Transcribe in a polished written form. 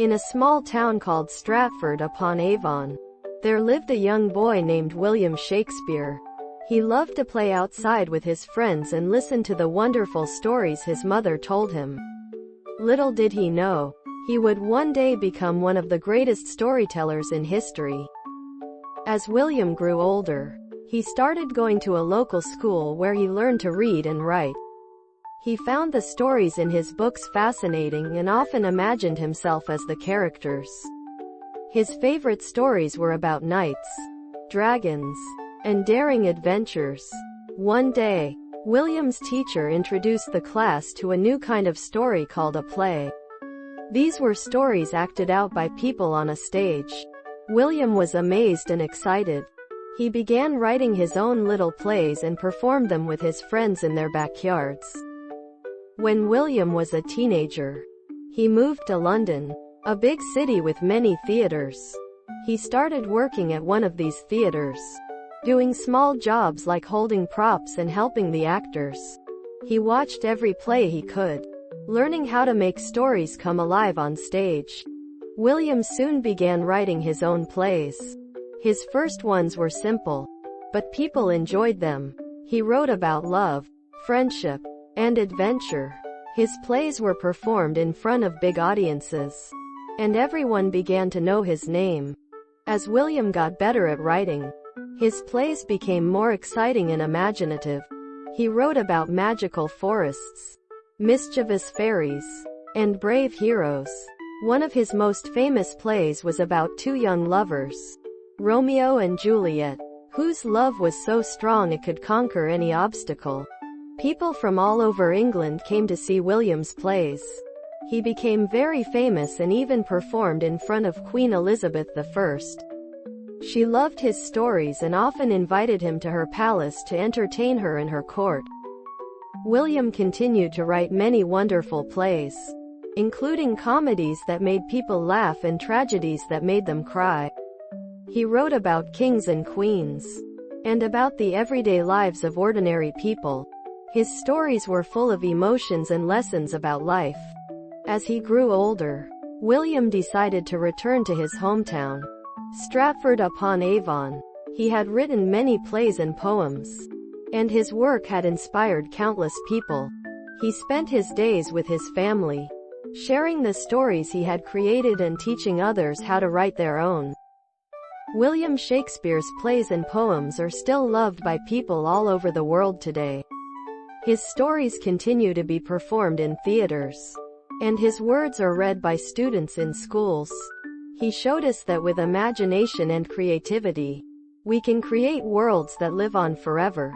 In a small town called Stratford-upon-Avon, there lived a young boy named William Shakespeare. He loved to play outside with his friends and listen to the wonderful stories his mother told him. Little did he know, he would one day become one of the greatest storytellers in history. As William grew older, he started going to a local school where he learned to read and write. He found the stories in his books fascinating and often imagined himself as the characters. His favorite stories were about knights, dragons, and daring adventures. One day, William's teacher introduced the class to a new kind of story called a play. These were stories acted out by people on a stage. William was amazed and excited. He began writing his own little plays and performed them with his friends in their backyards. When William was a teenager, he moved to London, a big city with many theaters. He started working at one of these theaters, doing small jobs like holding props and helping the actors. He watched every play he could, learning how to make stories come alive on stage. William soon began writing his own plays. His first ones were simple, but people enjoyed them. He wrote about love, friendship, and adventure. His plays were performed in front of big audiences, and everyone began to know his name. As William got better at writing, his plays became more exciting and imaginative. He wrote about magical forests, mischievous fairies, and brave heroes. One of his most famous plays was about two young lovers, Romeo and Juliet, whose love was so strong it could conquer any obstacle. People from all over England came to see William's plays. He became very famous and even performed in front of Queen Elizabeth I. She loved his stories and often invited him to her palace to entertain her in her court. William continued to write many wonderful plays, including comedies that made people laugh and tragedies that made them cry. He wrote about kings and queens, and about the everyday lives of ordinary people. His stories were full of emotions and lessons about life. As he grew older, William decided to return to his hometown, Stratford-upon-Avon. He had written many plays and poems, and his work had inspired countless people. He spent his days with his family, sharing the stories he had created and teaching others how to write their own. William Shakespeare's plays and poems are still loved by people all over the world today. His stories continue to be performed in theaters, and his words are read by students in schools. He showed us that with imagination and creativity, we can create worlds that live on forever.